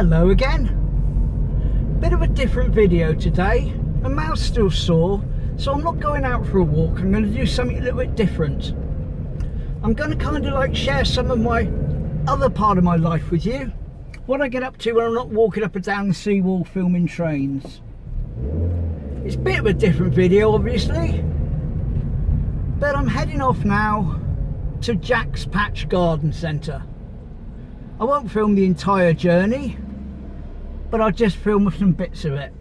Hello again. Bit of a different video today. My mouth's still sore, so I'm not going out for a walk. I'm going to do something a little bit different. I'm going to kind of like share some of my other part of my life with you. What I get up to when I'm not walking up and down the Seawall filming trains. It's a bit of a different video, obviously. But I'm heading off now to Jack's Patch Garden Centre. I won't film the entire journey, but I'll just film some bits of it.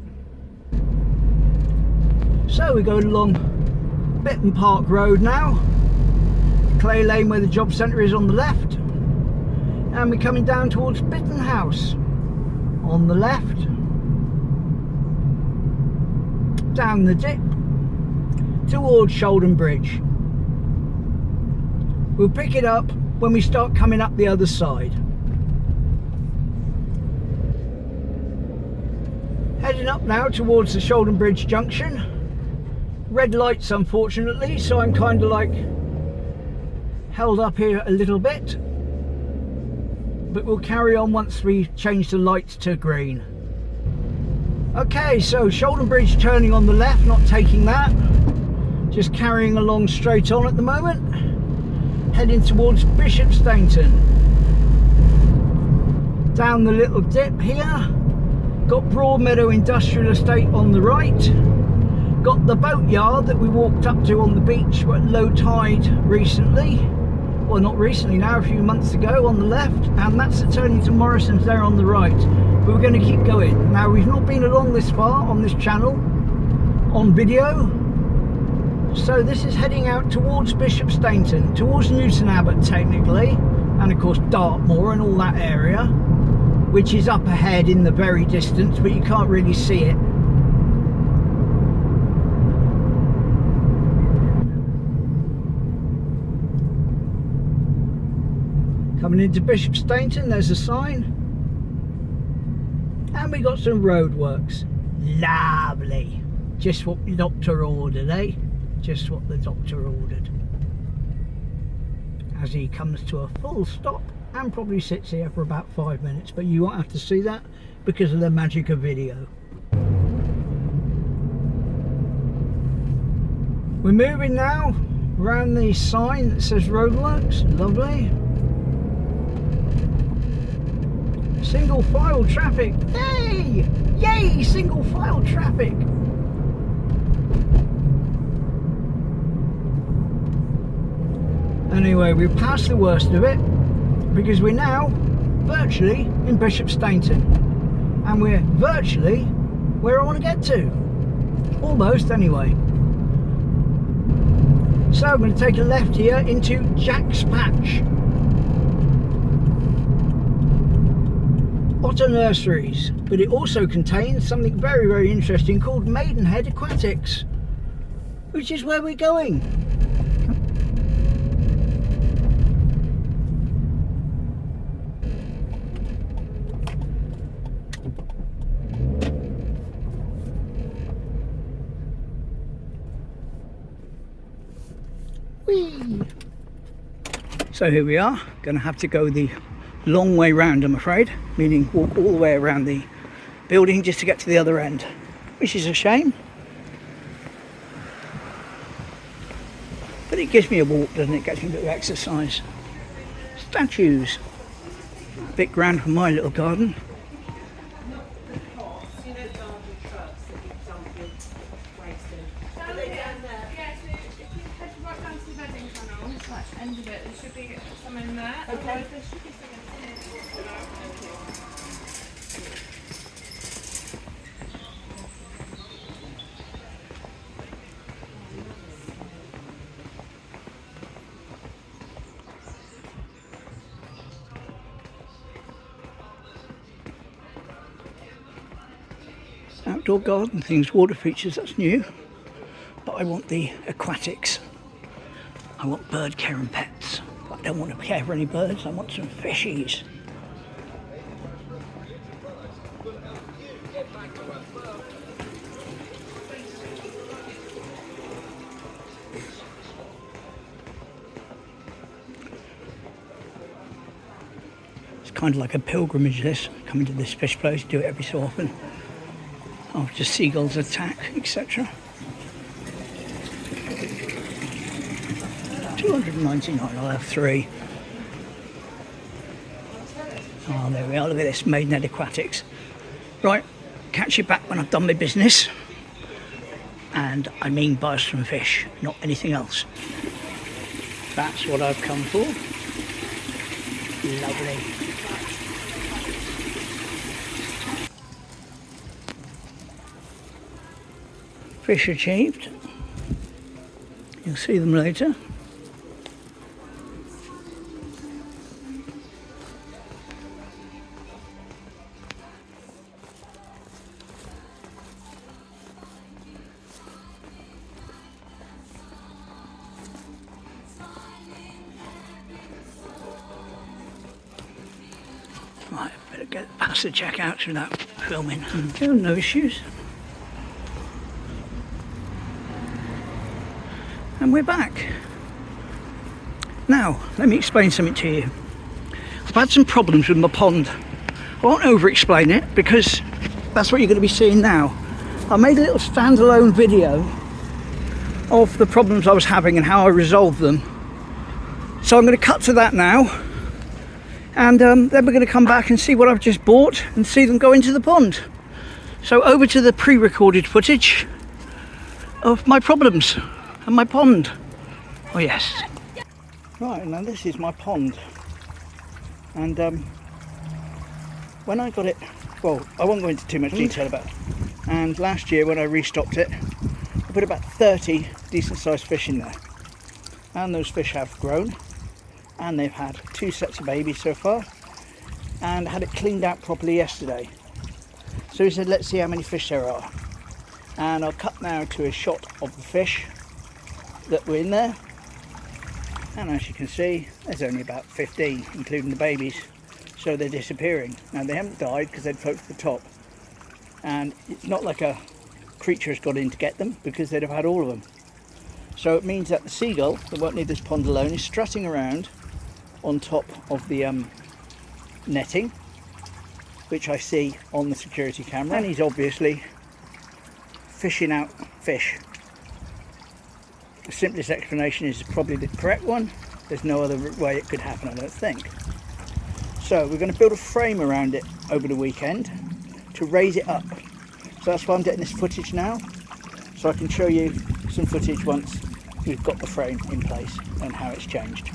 So we go along Bitton Park Road now, Clay Lane where the job centre is on the left, and we're coming down towards Bitton House on the left, down the dip towards Shoulden Bridge. We'll pick it up when we start coming up the other side. Heading up now towards the Shoulden Bridge junction. Red lights unfortunately, so I'm kind of like held up here a little bit. But we'll carry on once we change the lights to green. Okay, so Shoulden Bridge turning on the left, not taking that. Just carrying along straight on at the moment. Heading towards Bishop Stainton. Down the little dip here. Got Broadmeadow Industrial Estate on the right. Got the boatyard that we walked up to on the beach at low tide recently. Well, not recently now, a few months ago on the left. And that's the turning to Morrison's there on the right. But we're going to keep going. Now, we've not been along this far on this channel on video. So this is heading out towards Bishop Stainton, towards Newton Abbot technically. And of course Dartmoor and all that area, which is up ahead in the very distance, but you can't really see it. Coming into Bishop Stainton, there's a sign. And we got some roadworks. Lovely. Just what the doctor ordered, eh? Just what the doctor ordered. As he comes to a full stop and probably sits here for about 5 minutes, but you won't have to see that because of the magic of video. We're moving now around the sign that says roadworks. Lovely. Single file traffic. Yay! Yay! Single file traffic. Anyway, we've passed the worst of it because we're now virtually in Bishop Stainton and we're virtually where I want to get to. Almost, anyway. So I'm going to take a left here into Jack's Patch. Otter Nurseries, but it also contains something very, very interesting called Maidenhead Aquatics, which is where we're going. Whee! So here we are, going to have to go the long way round, I'm afraid, meaning walk all the way around the building just to get to the other end, which is a shame, but it gives me a walk, doesn't it? Gets me a bit of exercise. Statues, a bit grand for my little garden. Outdoor garden things, water features, that's new. But I want the aquatics. I want bird care and pets. But I don't want to care for any birds, I want some fishies. It's kind of like a pilgrimage, this, coming to this fish place, do it every so often. After seagulls attack, etc. 299, I'll have 3. Oh, there we are, look at this, Maidenhead Aquatics. Right, catch you back when I've done my business. And I mean buy some fish, not anything else. That's what I've come for. Lovely. Fish achieved. You'll see them later. Right, better get past the checkouts without filming. No issues. And we're back. Now, let me explain something to you. I've had some problems with my pond. I won't over-explain it because that's what you're going to be seeing now. I made a little standalone video of the problems I was having and how I resolved them. So I'm going to cut to that now. And then we're going to come back and see what I've just bought and see them go into the pond. So over to the pre-recorded footage of my problems and my pond. Oh yes. Right, now this is my pond. And when I got it, well, I won't go into too much detail about it. And last year when I restocked it, I put about 30 decent sized fish in there. And those fish have grown. And they've had 2 sets of babies so far, and had it cleaned out properly yesterday. So he said, let's see how many fish there are. And I'll cut now to a shot of the fish that were in there. And as you can see, there's only about 15, including the babies. So they're disappearing. Now they haven't died because they'd floated to the top. And it's not like a creature has got in to get them, because they'd have had all of them. So it means that the seagull, that won't leave this pond alone, is strutting around on top of the netting, which I see on the security camera, and he's obviously fishing out fish. The simplest explanation is probably the correct one. There's no other way it could happen, I don't think. So we're going to build a frame around it over the weekend to raise it up. So that's why I'm getting this footage now, so I can show you some footage once we've got the frame in place and how it's changed.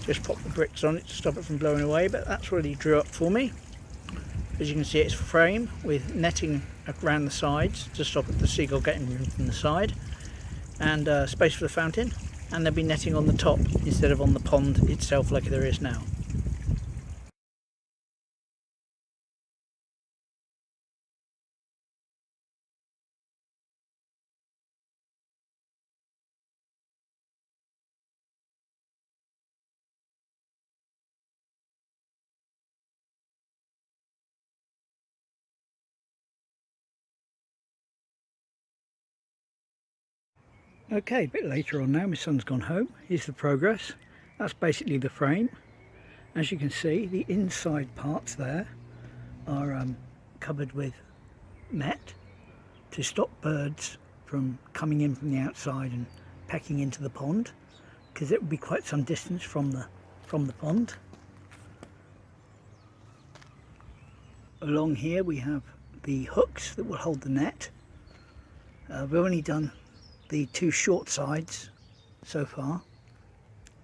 Just pop the bricks on it to stop it from blowing away, but that's what he drew up for me. As you can see, it's a frame with netting around the sides to stop the seagull getting in from the side, and space for the fountain, and there'll be netting on the top instead of on the pond itself like there is now. Okay, a bit later on now, my son's gone home. Here's the progress. That's basically the frame. As you can see, the inside parts there are covered with net to stop birds from coming in from the outside and pecking into the pond, because it would be quite some distance from the pond. Along here we have the hooks that will hold the net. We've only done the 2 short sides so far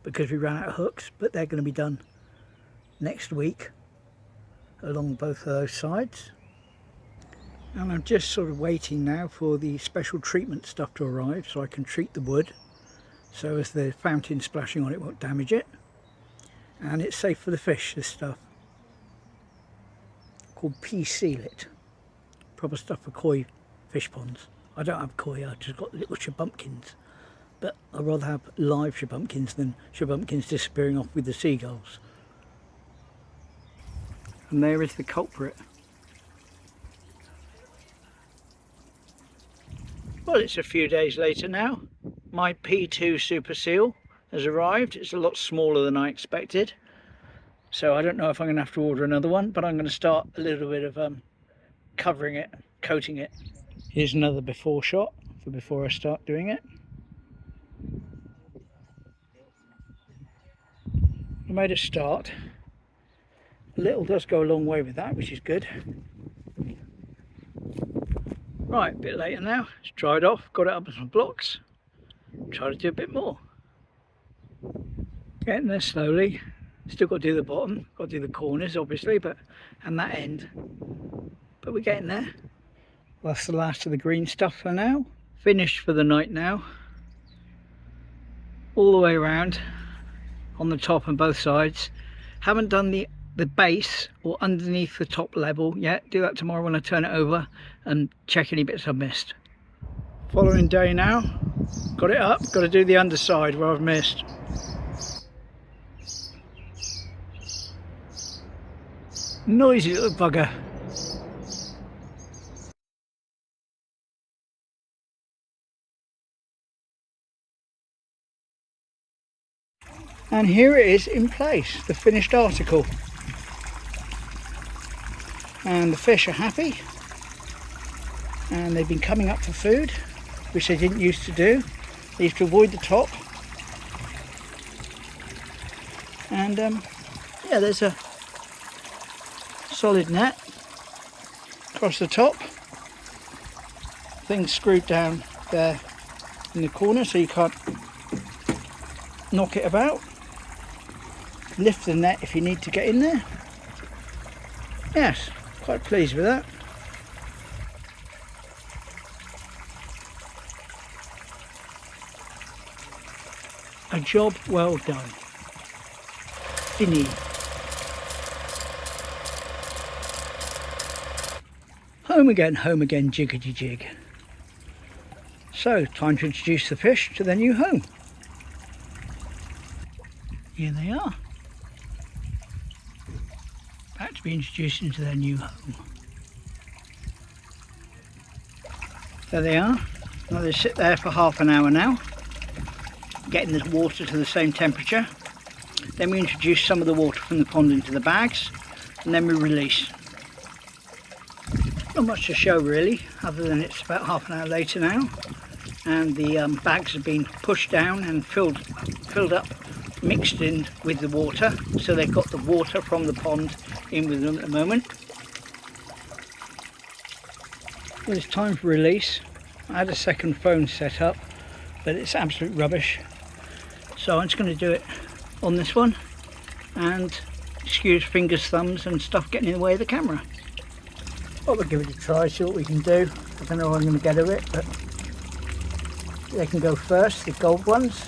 because we ran out of hooks, but they're going to be done next week along both of those sides. And I'm just sort of waiting now for the special treatment stuff to arrive so I can treat the wood so as the fountain splashing on it won't damage it, and it's safe for the fish. This stuff called Seal it, proper stuff for koi fish ponds. I don't have koi, I've just got little shabumpkins, but I'd rather have live shabumpkins than shabumpkins disappearing off with the seagulls. And there is the culprit. Well, it's a few days later now, My P2 Super Seal has arrived. It's a lot smaller than I expected, so I don't know if I'm going to have to order another one, but I'm going to start a little bit of covering it, coating it. Here's another before shot for before I start doing it. I made a start. A little does go a long way with that, which is good. Right, a bit later now. It's dried off, got it up on some blocks. Try to do a bit more. Getting there slowly. Still got to do the bottom, got to do the corners obviously, and that end. But we're getting there. Well, that's the last of the green stuff for now. Finished for the night now. All the way around on the top and both sides. Haven't done the base or underneath the top level yet. Do that tomorrow when I turn it over and check any bits I've missed. Following day now. Got it up, got to do the underside where I've missed. Noisy little bugger. And here it is in place, the finished article. And the fish are happy. And they've been coming up for food, which they didn't used to do. They used to avoid the top. And yeah, there's a solid net across the top. Things screwed down there in the corner so you can't knock it about. Lift the net if you need to get in there. Yes, quite pleased with that. A job well done. Fini. Home again, jiggity jig. So, time to introduce the fish to their new home. Here they are. About to be introduced into their new home. There they are. Now they sit there for half an hour now, getting the water to the same temperature. Then we introduce some of the water from the pond into the bags, and then we release. Not much to show really, other than it's about half an hour later now, and the bags have been pushed down and filled up, mixed in with the water, so they've got the water from the pond in with them at the moment. Well, it's time for release. I had a second phone set up, but it's absolute rubbish, so I'm just going to do it on this one, and excuse fingers, thumbs and stuff getting in the way of the camera. Well, we'll give it a try, see what we can do. I don't know what I'm going to get of it, but they can go first, the gold ones.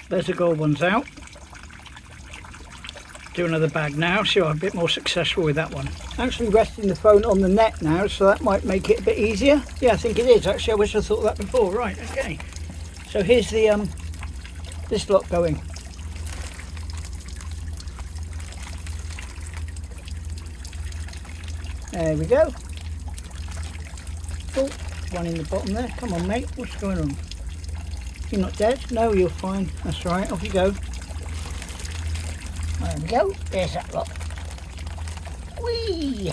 There's the gold ones out. Do another bag now, see if I'm a bit more successful with that one. Actually resting the phone on the net now, so that might make it a bit easier. Yeah, I think it is actually. I wish I thought of that before. Right, okay. So here's the this lot going. There we go. Oh, one in the bottom there. Come on, mate. What's going on? You're not dead? No, you're fine. That's right. Off you go. There we go. There's that lot. Whee!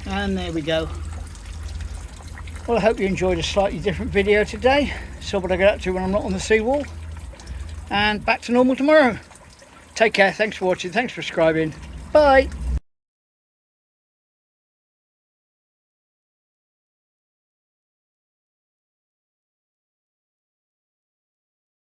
And there we go. Well, I hope you enjoyed a slightly different video today. Saw what I get up to when I'm not on the seawall. And back to normal tomorrow. Take care, thanks for watching, thanks for subscribing. Bye.